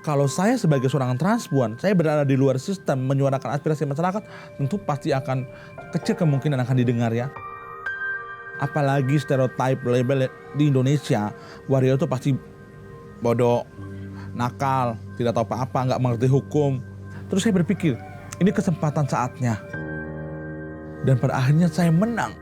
Kalau saya sebagai seorang transpuan, saya berada di luar sistem menyuarakan aspirasi masyarakat, tentu pasti akan kecil kemungkinan akan didengar ya. Apalagi stereotype label di Indonesia, waria itu pasti bodoh, nakal, tidak tahu apa-apa, nggak mengerti hukum. Terus saya berpikir, ini kesempatan saatnya. Dan pada akhirnya saya menang.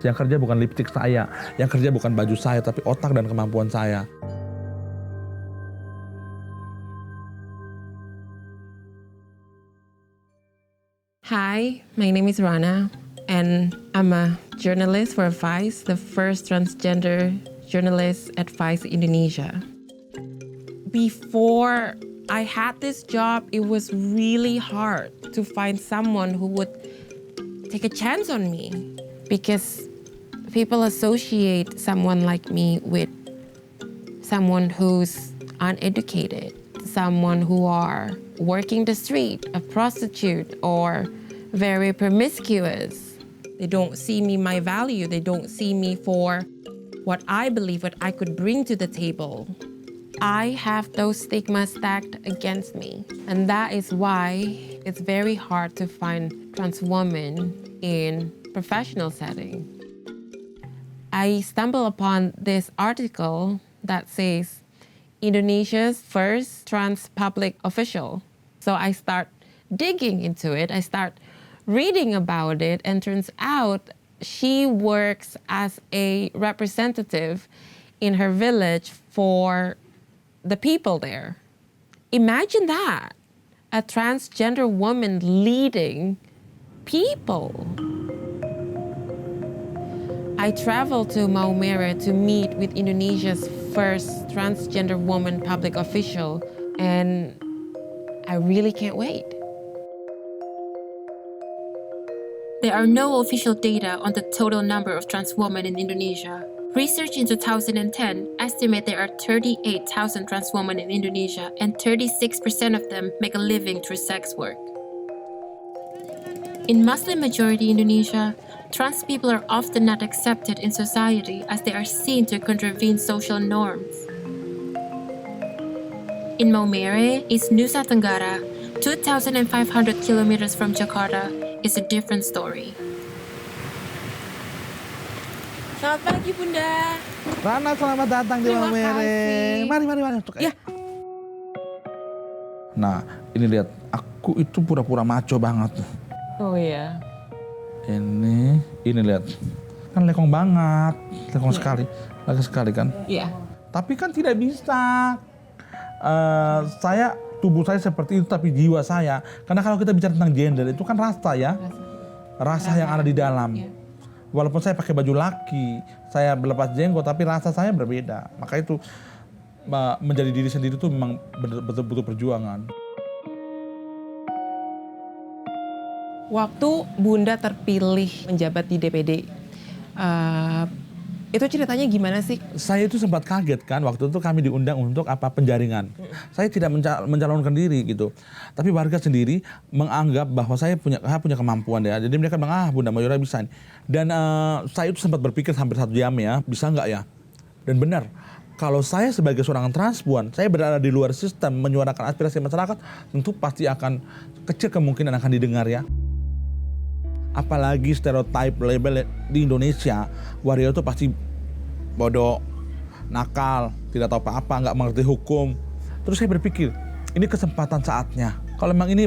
Yang kerja bukan lipstick saya, yang kerja bukan baju saya, tapi otak dan kemampuan saya. Hi, my name is Rana, and I'm a journalist for Vice, the first transgender journalist at Vice Indonesia. Before I had this job, it was really hard to find someone who would take a chance on me because people associate someone like me with someone who's uneducated, someone who are working the street, a prostitute, or very promiscuous. They don't see me my value. They don't see me for what I believe, what I could bring to the table. I have those stigmas stacked against me. And that is why it's very hard to find trans women in professional setting. I stumbled upon this article that says Indonesia's first trans public official. So I start digging into it. I start reading about it, and turns out she works as a representative in her village for the people there. Imagine that, a transgender woman leading people. I traveled to Maumere to meet with Indonesia's first transgender woman public official, and I really can't wait. There are no official data on the total number of trans women in Indonesia. Research in 2010 estimate there are 38,000 trans women in Indonesia, and 36% of them make a living through sex work. In Muslim-majority Indonesia, trans people are often not accepted in society as they are seen to contravene social norms. In Maumere, East Nusa Tenggara, 2,500 kilometers from Jakarta, is a different story. Selamat pagi, Bunda. Rana, selamat datang di Terima Maumere. kasih. Mari. Ya. Nah, ini lihat, aku itu pura-pura maco banget. Oh iya. Ini lihat, kan lekong banget, lekong sekali kan. Iya. Tapi kan tidak bisa. Tubuh saya seperti itu, tapi jiwa saya. Karena kalau kita bicara tentang gender, itu kan rasa ya. Rasa yang ada di dalam. Iya. Walaupun saya pakai baju laki, saya berlepas jenggot, tapi rasa saya berbeda. Maka itu menjadi diri sendiri itu memang betul-betul perjuangan. Waktu Bunda terpilih menjabat di DPD, itu ceritanya gimana sih? Saya itu sempat kaget kan, waktu itu kami diundang untuk penjaringan. Saya tidak mencalonkan diri gitu. Tapi warga sendiri menganggap bahwa saya punya kemampuan ya. Jadi mereka bilang, Bunda Mayora bisa. Dan saya itu sempat berpikir hampir 1 jam ya, bisa nggak ya? Dan benar, kalau saya sebagai seorang transpuan, saya berada di luar sistem menyuarakan aspirasi masyarakat, tentu pasti akan kecil kemungkinan akan didengar ya. Apalagi stereotype label di Indonesia, waria itu pasti bodoh, nakal, tidak tahu apa-apa, nggak mengerti hukum. Terus saya berpikir, ini kesempatan saatnya. Kalau memang ini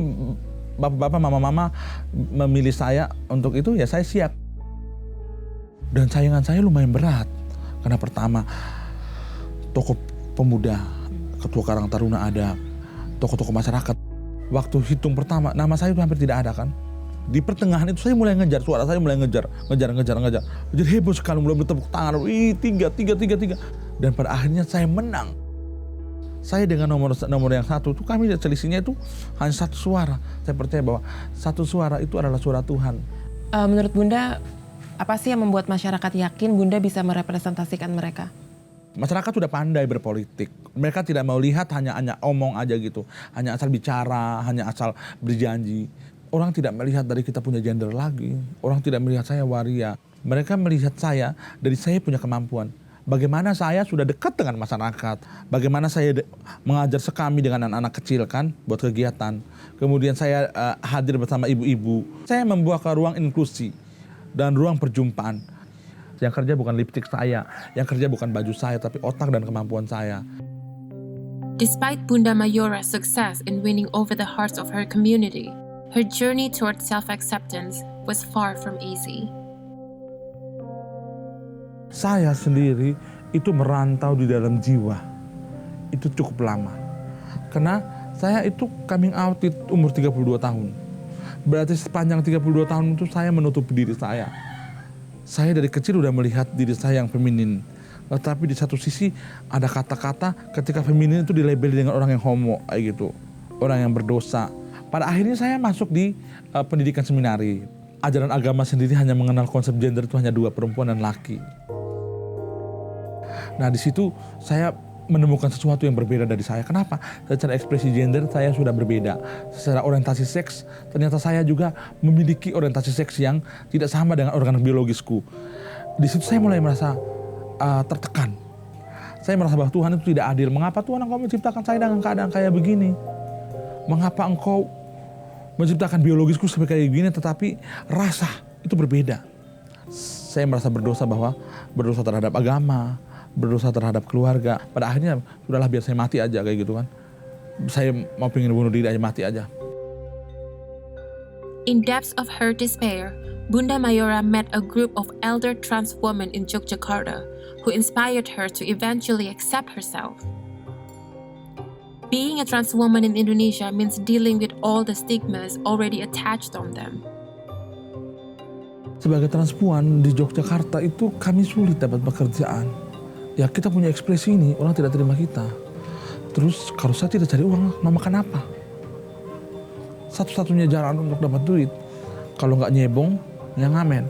bapak-bapak, mama-mama memilih saya untuk itu, ya saya siap. Dan sayangan saya lumayan berat. Karena pertama, tokoh pemuda, ketua Karang Taruna ada, tokoh-tokoh masyarakat. Waktu hitung pertama, nama saya itu hampir tidak ada kan. Di pertengahan itu saya mulai ngejar, suara saya mulai ngejar. Jadi heboh sekali, mulai bertepuk tangan, tiga. Dan pada akhirnya saya menang. Saya dengan nomor yang 1 itu kami selisihnya itu hanya 1 suara. Saya percaya bahwa 1 suara itu adalah suara Tuhan. Menurut Bunda, apa sih yang membuat masyarakat yakin Bunda bisa merepresentasikan mereka? Masyarakat sudah pandai berpolitik. Mereka tidak mau lihat hanya omong aja gitu. Hanya asal bicara, hanya asal berjanji. Orang tidak melihat dari kita punya gender lagi. Orang tidak melihat saya waria. Mereka melihat saya dari saya punya kemampuan. bagaimana saya sudah dekat dengan masyarakat, bagaimana saya mengajar sekami dengan anak-anak kecil kan buat kegiatan. Kemudian saya hadir bersama ibu-ibu. Saya membuat ruang inklusi dan ruang perjumpaan. Yang kerja bukan lipstik saya, yang kerja bukan baju saya, tapi otak dan kemampuan saya. Despite Bunda Mayora's success in winning over the hearts of her community, her journey toward self-acceptance was far from easy. Saya sendiri itu merantau di dalam jiwa. Itu cukup lama. Karena saya itu coming out di umur 32 tahun. Berarti sepanjang 32 tahun itu saya menutup diri saya. Saya dari kecil udah melihat diri saya yang feminin. Tetapi di satu sisi ada kata-kata ketika feminin itu dilabeli dengan orang yang homo kayak gitu. Orang yang berdosa. Pada akhirnya saya masuk di pendidikan seminari. Ajaran agama sendiri hanya mengenal konsep gender itu hanya 2, perempuan dan laki. Nah di situ saya menemukan sesuatu yang berbeda dari saya. Kenapa? Secara ekspresi gender saya sudah berbeda. Secara orientasi seks ternyata saya juga memiliki orientasi seks yang tidak sama dengan organ biologisku. Di situ saya mulai merasa tertekan. Saya merasa bahwa Tuhan itu tidak adil. Mengapa Tuhan engkau menciptakan saya dengan keadaan kayak begini? Mengapa engkau menciptakan biologisku seperti kayak begini tetapi rasa itu berbeda? Saya merasa berdosa bahwa berdosa terhadap agama, berdosa terhadap keluarga. Pada akhirnya sudahlah biar saya mati aja kayak gitu kan. Saya mau pengen bunuh diri aja, mati aja. In depths of her despair, Bunda Mayora met a group of elder trans women in Yogyakarta who inspired her to eventually accept herself. Being a trans woman in Indonesia means dealing with all the stigmas already attached on them. Sebagai transpuan di Yogyakarta itu kami sulit dapat pekerjaan. Ya kita punya ekspresi ini, orang tidak terima kita. Terus kalau saya tidak cari uang, mau makan apa? Satu-satunya jalan untuk dapat duit, kalau nggak nyebong, ya ngamen.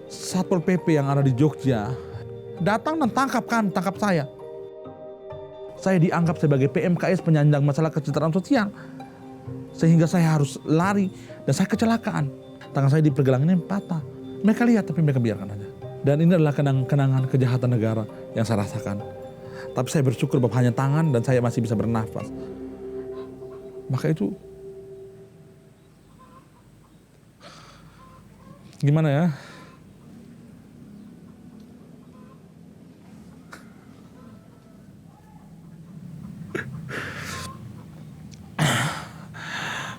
Satpol PP yang ada di Jogja datang dan tangkap saya. Saya dianggap sebagai PMKS, penyandang masalah kesetaraan sosial. Sehingga saya harus lari dan saya kecelakaan. Tangan saya di pergelangan ini patah. Mereka lihat tapi mereka biarkan aja. Dan ini adalah kenangan kejahatan negara yang saya rasakan. Tapi saya bersyukur bahwa hanya tangan dan saya masih bisa bernafas. Maka itu gimana ya?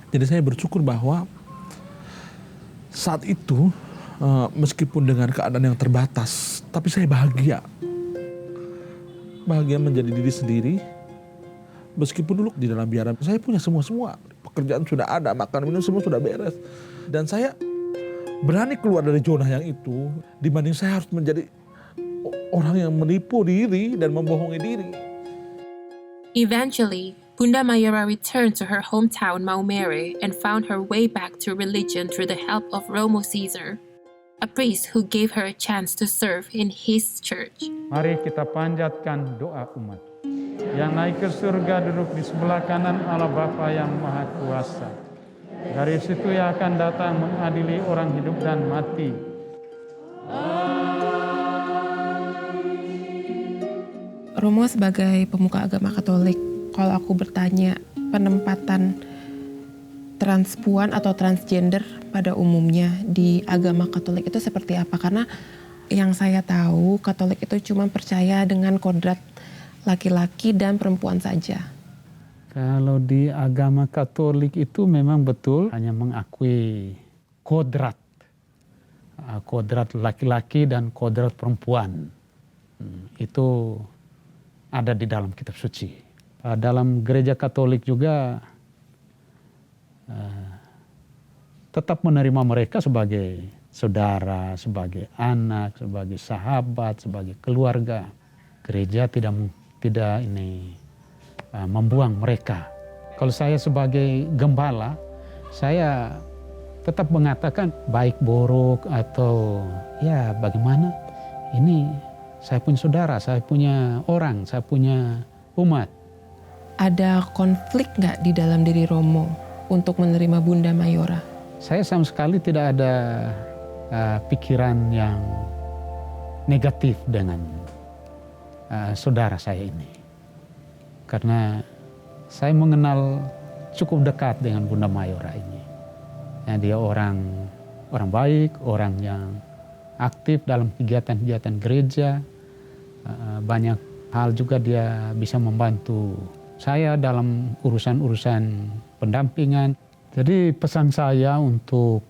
Jadi saya bersyukur bahwa saat itu meskipun dengan keadaan yang terbatas, tapi saya bahagia. Bahagia menjadi diri sendiri. Meskipun dulu di dalam biara saya punya semua. Pekerjaan sudah ada, makan minum semua sudah beres. Dan saya berani keluar dari zona yang itu dibanding saya harus menjadi orang yang menipu diri dan membohongi diri. Eventually, Bunda Mayora returned to her hometown Maumere and found her way back to religion through the help of Romo Caesar, a priest who gave her a chance to serve in his church. Mari kita panjatkan doa umat. Yang naik ke surga duduk di sebelah kanan Allah Bapa yang Maha Kuasa. Dari situ ia akan datang mengadili orang hidup dan mati. Romo sebagai pemuka agama Katolik, kalau aku bertanya penempatan transpuan atau transgender pada umumnya di agama Katolik itu seperti apa? Karena yang saya tahu Katolik itu cuma percaya dengan kodrat laki-laki dan perempuan saja. Kalau di agama Katolik itu memang betul hanya mengakui kodrat. Kodrat laki-laki dan kodrat perempuan. Itu ada di dalam kitab suci. Dalam gereja Katolik juga tetap menerima mereka sebagai saudara, sebagai anak, sebagai sahabat, sebagai keluarga. Gereja tidak membuang mereka. Kalau saya sebagai gembala, saya tetap mengatakan baik buruk atau ya bagaimana, ini saya punya saudara, saya punya orang, saya punya umat. Ada konflik nggak di dalam diri Romo untuk menerima Bunda Mayora? Saya sama sekali tidak ada pikiran yang negatif dengan saudara saya ini. Karena saya mengenal cukup dekat dengan Bunda Mayora ini. Ya, dia orang baik, orang yang aktif dalam kegiatan-kegiatan gereja. Banyak hal juga dia bisa membantu saya dalam urusan-urusan pendampingan. Jadi pesan saya untuk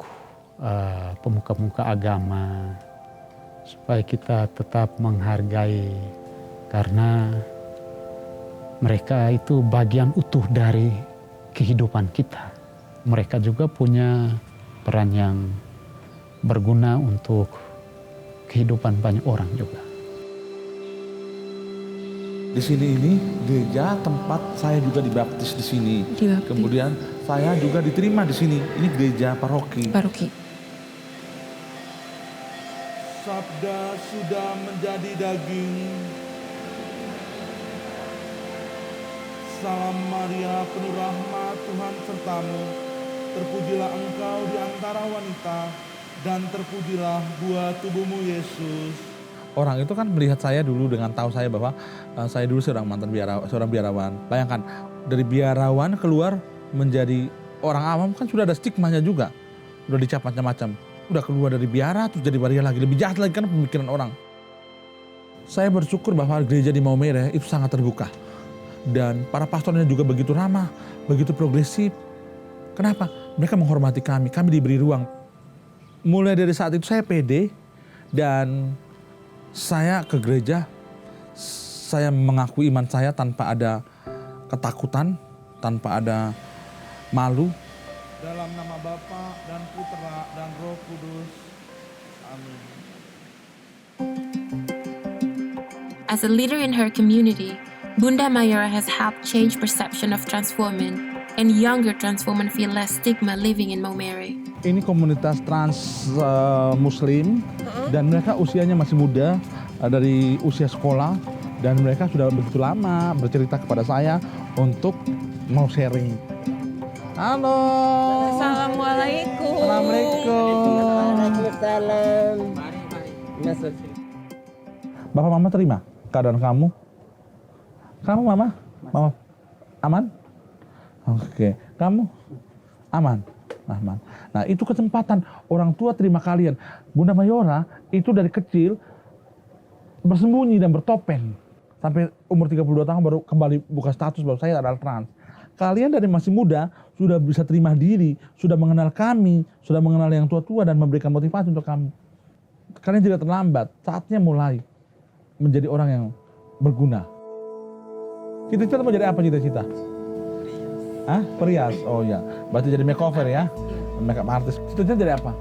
pemuka-pemuka agama supaya kita tetap menghargai, karena mereka itu bagian utuh dari kehidupan kita. Mereka juga punya peran yang berguna untuk kehidupan banyak orang juga. Di sini ini gereja tempat saya juga dibaptis di sini. Dibaptis. Kemudian saya juga diterima di sini. Ini gereja paroki. Paroki. Sabda sudah menjadi daging. Salam Maria, penuh rahmat, Tuhan sertamu. Terpujilah engkau di antara wanita, dan terpujilah buah tubuhmu Yesus. Orang itu kan melihat saya dulu dengan tahu saya bahwa saya dulu seorang biarawan. Bayangkan, dari biarawan keluar menjadi orang awam kan sudah ada stigmanya juga. Sudah dicap macam-macam. Udah keluar dari biara terus jadi waria lagi. Lebih jahat lagi kan pemikiran orang. Saya bersyukur bahwa gereja di Maumere itu sangat terbuka. Dan para pastornya juga begitu ramah, begitu progresif. Kenapa? Mereka menghormati kami diberi ruang. Mulai dari saat itu saya pede dan saya ke gereja, saya mengakui iman saya tanpa ada ketakutan, tanpa ada malu. Dalam nama Bapa dan Putra dan Roh Kudus. Amin. As a leader in her community, Bunda Mayora has helped change perception of trans women, and younger trans women feel less stigma living in Maumere. Ini komunitas trans muslim dan mereka usianya masih muda, dari usia sekolah, dan mereka sudah begitu lama bercerita kepada saya untuk mau sharing. Halo. Assalamualaikum. Waalaikumsalam. Masuk. Bapak Mama terima keadaan kamu? Kamu Mama? Mama aman? Oke. Kamu? Aman? Aman. Nah itu kesempatan orang tua terima kalian. Bunda Mayora itu dari kecil bersembunyi dan bertopeng. Sampai umur 32 tahun baru kembali buka status bahwa saya adalah trans. Kalian dari masih muda sudah bisa terima diri, sudah mengenal kami, sudah mengenal yang tua-tua dan memberikan motivasi untuk kami. Kalian tidak terlambat, saatnya mulai menjadi orang yang berguna. Cita-cita mau jadi apa cita-cita? Hah? Perias? Oh ya, berarti jadi makeover ya? Makeup artist. Cita-cita jadi apa?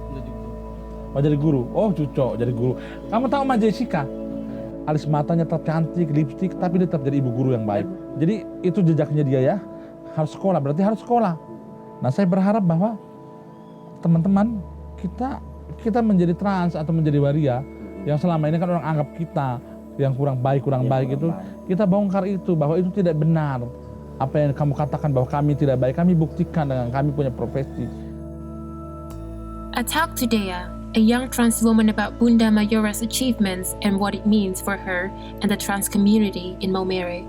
Mau jadi guru? Oh cucok jadi guru. Kamu tahu Mbak Jessica? Alis matanya tetap cantik, lipstik, tapi dia tetap jadi ibu guru yang baik. Jadi itu jejaknya dia ya. Harus sekolah, berarti harus sekolah. Nah saya berharap bahwa teman-teman kita menjadi trans atau menjadi waria yang selama ini kan orang anggap kita yang kurang baik itu, kita bongkar itu bahwa itu tidak benar. Apa yang kamu katakan bahwa kami tidak baik, kami buktikan dengan kami punya profesi. I talked to Dea, a young trans woman, about Bunda Mayora's achievements and what it means for her and the trans community in Maumere.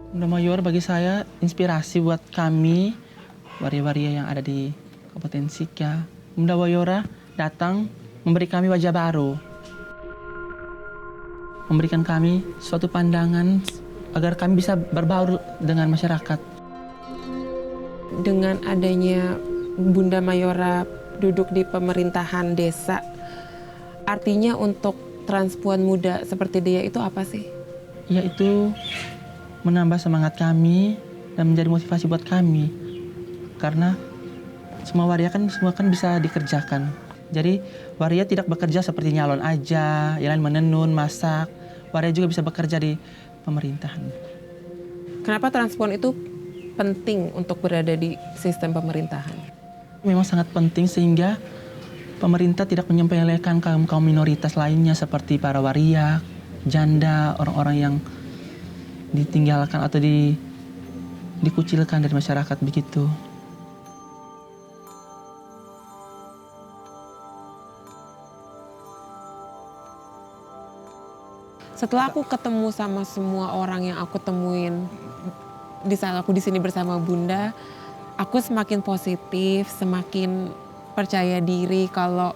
Bunda Mayora bagi saya inspirasi buat kami, waria-waria yang ada di Kabupaten Sika. Bunda Mayora datang memberi kami wajah baru, memberikan kami suatu pandangan agar kami bisa berbaur dengan masyarakat. Dengan adanya Bunda Mayora duduk di pemerintahan desa, artinya untuk transpuan muda seperti dia itu apa sih? Yaitu menambah semangat kami dan menjadi motivasi buat kami. Karena semua waria kan bisa dikerjakan. Jadi waria tidak bekerja seperti nyalon aja, yang lain menenun, masak. Waria juga bisa bekerja di pemerintahan. Kenapa transpuan itu penting untuk berada di sistem pemerintahan? Memang sangat penting sehingga pemerintah tidak menyepelekan kaum minoritas lainnya seperti para waria, janda, orang-orang yang ditinggalkan atau dikucilkan dari masyarakat begitu. Setelah aku ketemu sama semua orang yang aku temuin di saat aku di sini bersama Bunda, aku semakin positif, semakin percaya diri kalau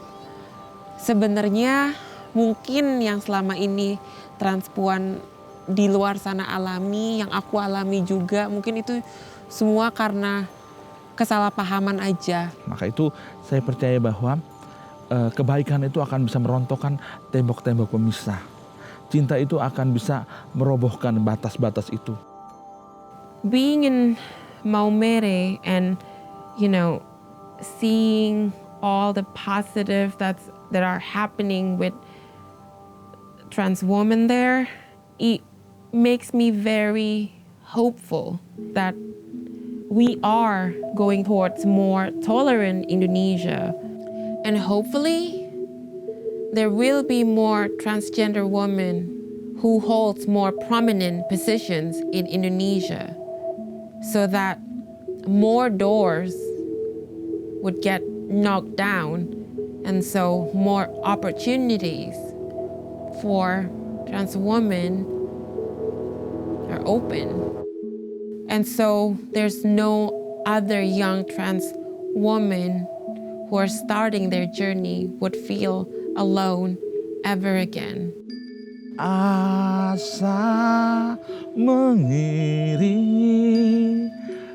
sebenarnya mungkin yang selama ini transpuan di luar sana alami, yang aku alami juga, mungkin itu semua karena kesalahpahaman aja. Maka itu saya percaya bahwa kebaikan itu akan bisa merontokkan tembok-tembok pemisah. Cinta itu akan bisa merobohkan batas-batas itu. Being in Maumere and, seeing all the positive that are happening with trans women there, it makes me very hopeful that we are going towards more tolerant Indonesia. And hopefully, there will be more transgender women who holds more prominent positions in Indonesia so that more doors would get knocked down and so more opportunities for trans women are open. And so there's no other young trans woman who are starting their journey would feel alone ever again. Asa mengiringi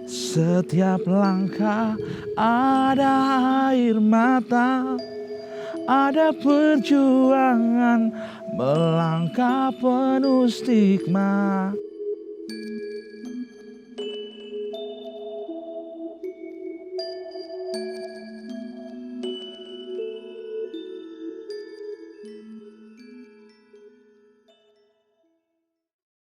setiap langkah, ada air mata, ada perjuangan melangkah penuh stigma.